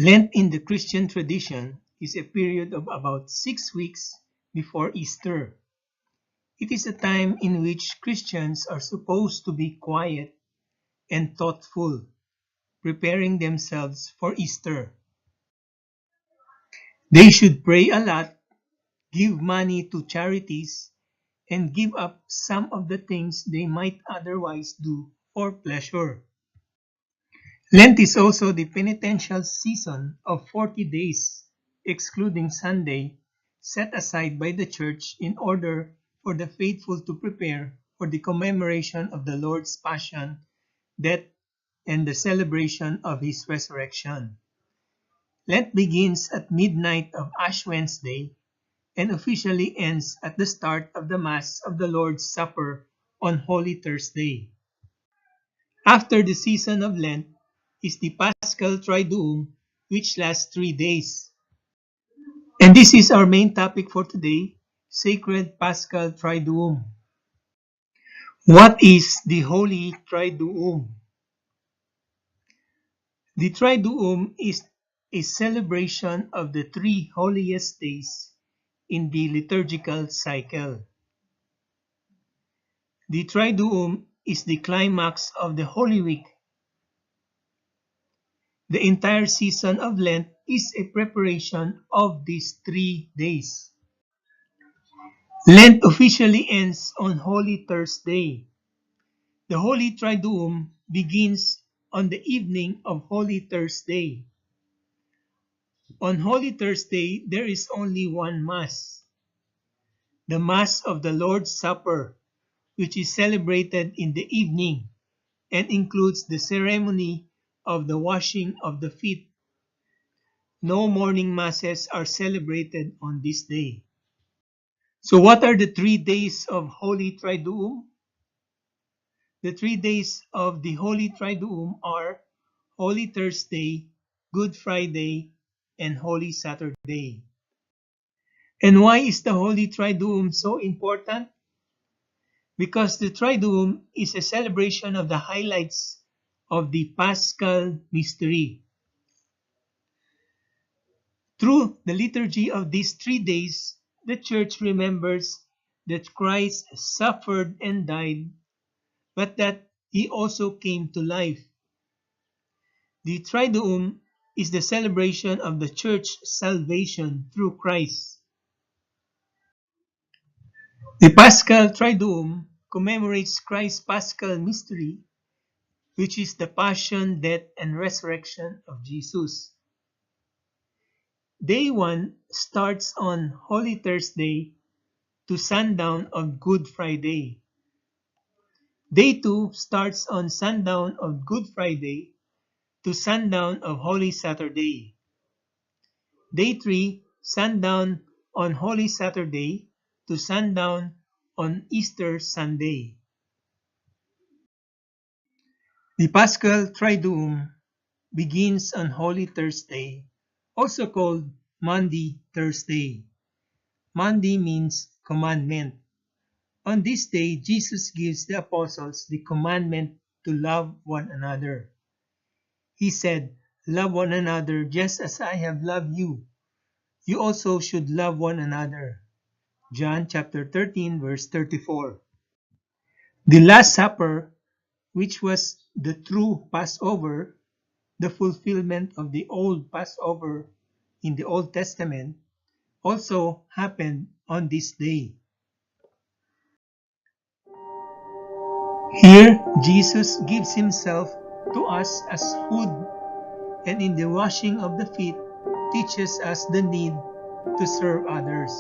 Lent in the Christian tradition is a period of about 6 weeks before Easter. It is a time in which Christians are supposed to be quiet and thoughtful, preparing themselves for Easter. They should pray a lot, give money to charities, and give up some of the things they might otherwise do for pleasure. Lent is also the penitential season of 40 days, excluding Sunday, set aside by the Church in order for the faithful to prepare for the commemoration of the Lord's Passion, death, and the celebration of His resurrection. Lent begins at midnight of Ash Wednesday and officially ends at the start of the Mass of the Lord's Supper on Holy Thursday. After the season of Lent is the Paschal Triduum, which lasts 3 days. And this is our main topic for today, Sacred Paschal Triduum. What is the Holy Triduum? The Triduum is a celebration of the 3 holiest days in the liturgical cycle. The Triduum is the climax of the Holy Week. The entire season of Lent is a preparation of these 3 days. Lent officially ends on Holy Thursday. The Holy Triduum begins on the evening of Holy Thursday. On Holy Thursday, there is only one Mass, the Mass of the Lord's Supper, which is celebrated in the evening and includes the ceremony of the washing of the feet. No morning Masses are celebrated on this day. So what are the 3 days of Holy Triduum? The 3 days of the Holy Triduum are Holy Thursday, Good Friday, and Holy Saturday. And why is the Holy Triduum so important? Because the Triduum is a celebration of the highlights of the Paschal mystery. Through the liturgy of these 3 days, the Church remembers that Christ suffered and died, but that He also came to life. The Triduum is the celebration of the Church's salvation through Christ. The Paschal Triduum commemorates Christ's Paschal mystery, which is the passion, death, and resurrection of Jesus. Day 1 starts on Holy Thursday to sundown of Good Friday. Day 2 starts on sundown of Good Friday to sundown of Holy Saturday. Day 3, sundown on Holy Saturday to sundown on Easter Sunday. The Paschal Triduum begins on Holy Thursday, also called Maundy Thursday. Maundy means commandment. On this day, Jesus gives the apostles the commandment to love one another. He said, "Love one another just as I have loved you. You also should love one another." John chapter 13, verse 34. The Last Supper, which was the true Passover, the fulfillment of the old Passover in the Old Testament, also happened on this day. Here, Jesus gives Himself to us as food, and in the washing of the feet, teaches us the need to serve others.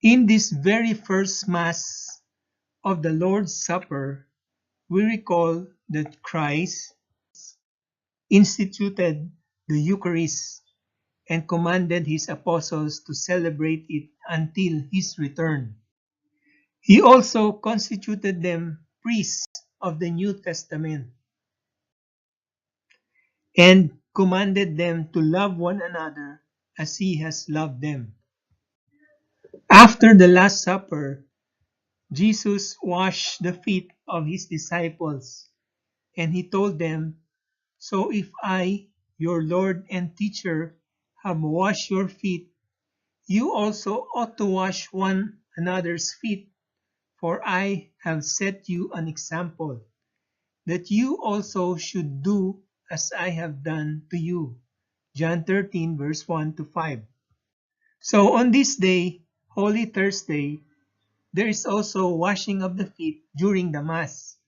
In this very first Mass of the Lord's Supper, we recall that Christ instituted the Eucharist and commanded His apostles to celebrate it until His return. He also constituted them priests of the New Testament and commanded them to love one another as He has loved them. After the Last Supper, Jesus washed the feet of his disciples, and he told them, "So if I, your Lord and teacher, have washed your feet, you also ought to wash one another's feet, for I have set you an example, that you also should do as I have done to you." John 13, verse 1 to 5. So on this day, Holy Thursday, there is also washing of the feet during the Mass.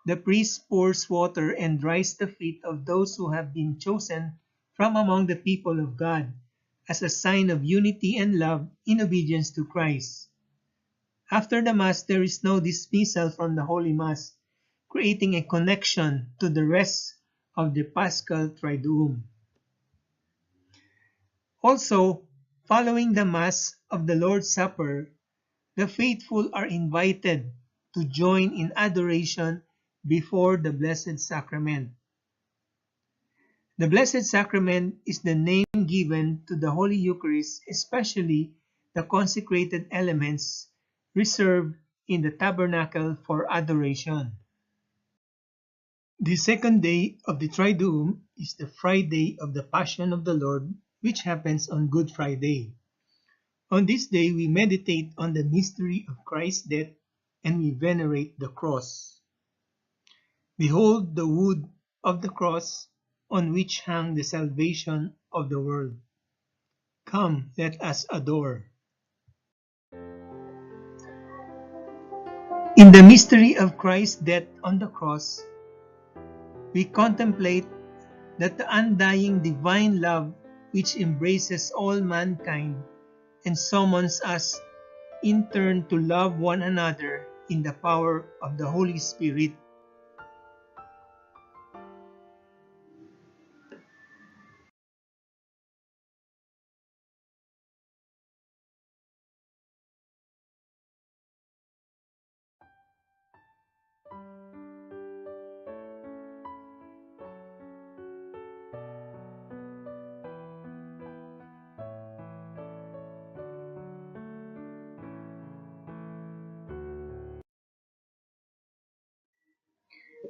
The priest pours water and dries the feet of those who have been chosen from among the people of God, as a sign of unity and love in obedience to Christ. After the Mass, there is no dismissal from the Holy Mass, creating a connection to the rest of the Paschal Triduum. Also, following the Mass of the Lord's Supper, the faithful are invited to join in adoration before the Blessed Sacrament. The Blessed Sacrament is the name given to the Holy Eucharist, especially the consecrated elements reserved in the tabernacle for adoration. The second day of the Triduum is the Friday of the Passion of the Lord, which happens on Good Friday. On this day, we meditate on the mystery of Christ's death and we venerate the cross. Behold the wood of the cross on which hung the salvation of the world. Come, let us adore. In the mystery of Christ's death on the cross, we contemplate that the undying divine love which embraces all mankind and summons us in turn to love one another in the power of the Holy Spirit.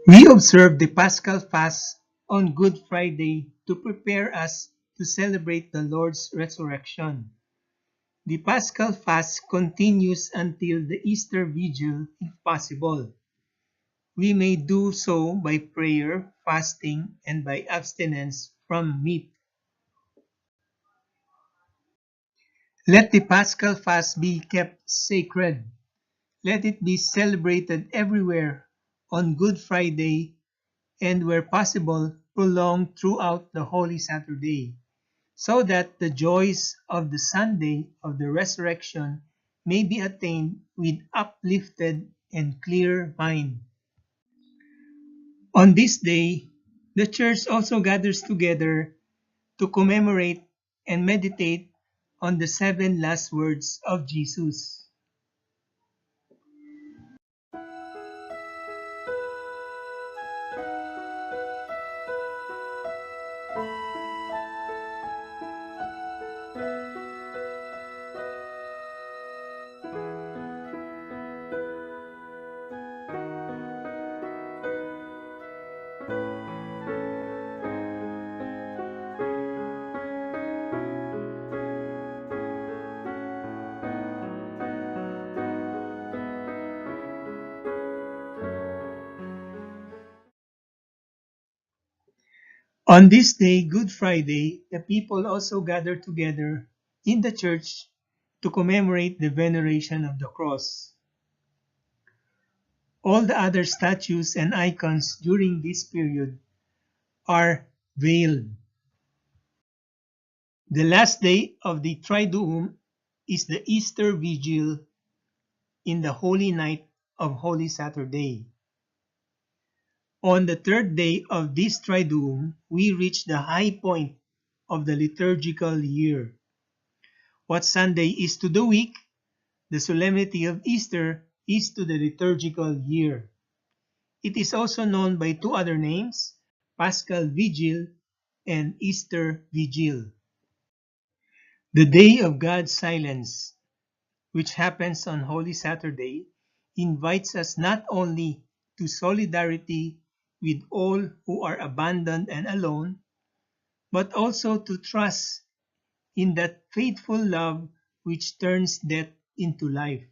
We observe the Paschal Fast on Good Friday to prepare us to celebrate the Lord's resurrection. The Paschal Fast continues until the Easter Vigil if possible. We may do so by prayer, fasting, and by abstinence from meat. Let the Paschal Fast be kept sacred. Let it be celebrated everywhere on Good Friday and, where possible, prolonged throughout the Holy Saturday, so that the joys of the Sunday of the Resurrection may be attained with uplifted and clear mind. On this day, the Church also gathers together to commemorate and meditate on the 7 last words of Jesus. On this day, Good Friday, the people also gather together in the church to commemorate the veneration of the cross. All the other statues and icons during this period are veiled. The last day of the Triduum is the Easter Vigil in the Holy Night of Holy Saturday. On the third day of this Triduum, we reach the high point of the liturgical year. What Sunday is to the week, the solemnity of Easter is to the liturgical year. It is also known by 2 other names, Paschal Vigil and Easter Vigil. The day of God's silence. which happens on Holy Saturday, invites us not only to solidarity with all who are abandoned and alone, but also to trust in that faithful love which turns death into life.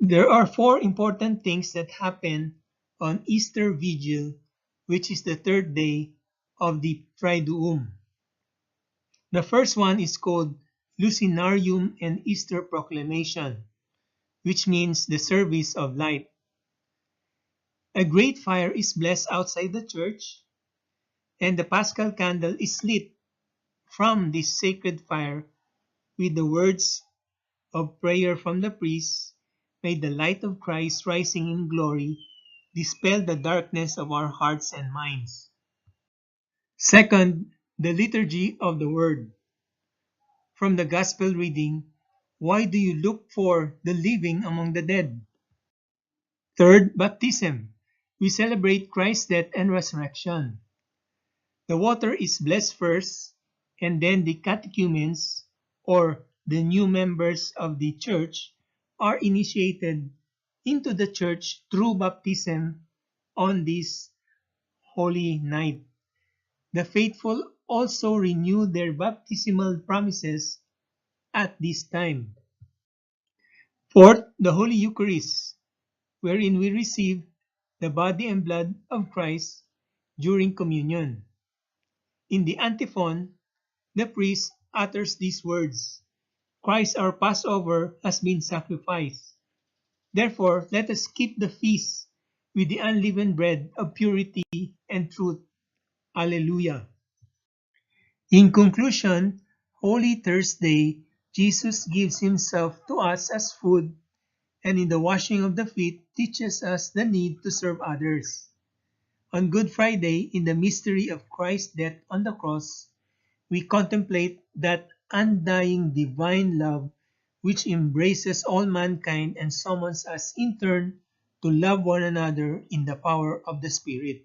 There are four important things that happen on Easter Vigil, which is the third day of the Triduum. The first one is called Lucinarium and Easter Proclamation, which means the service of light. A great fire is blessed outside the church, and the Paschal candle is lit from this sacred fire with the words of prayer from the priest. May the light of Christ rising in glory dispel the darkness of our hearts and minds. Second, the liturgy of the word. From the gospel reading, why do you look for the living among the dead? Third, baptism. We celebrate Christ's death and resurrection. The water is blessed first, and then the catechumens, or the new members of the church, are initiated into the church through baptism on this holy night. The faithful also renew their baptismal promises at this time. Fourth, the Holy Eucharist, wherein we receive the body and blood of Christ during communion. In the antiphon, the priest utters these words: Christ our Passover has been sacrificed. Therefore, let us keep the feast with the unleavened bread of purity and truth. Alleluia. In conclusion, Holy Thursday, Jesus gives himself to us as food, and in the washing of the feet teaches us the need to serve others. On Good Friday, in the mystery of Christ's death on the cross, we contemplate that undying divine love which embraces all mankind and summons us in turn to love one another in the power of the Spirit.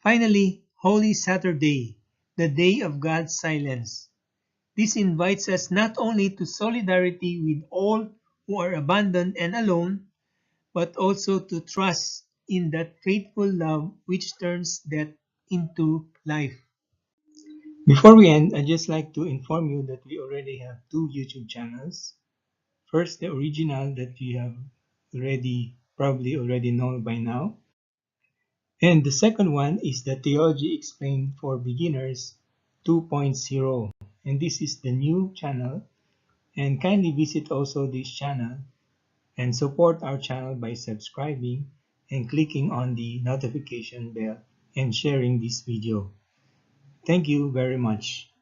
Finally, Holy Saturday, the day of God's silence. This invites us not only to solidarity with all who are abandoned and alone, but also to trust in that faithful love which turns death into life. Before we end, I'd just like to inform you that we already have two YouTube channels. First, the original that you have probably already know by now. And the second one is the Theology Explained for Beginners 2.0. And this is the new channel. And kindly visit also this channel and support our channel by subscribing and clicking on the notification bell and sharing this video. Thank you very much.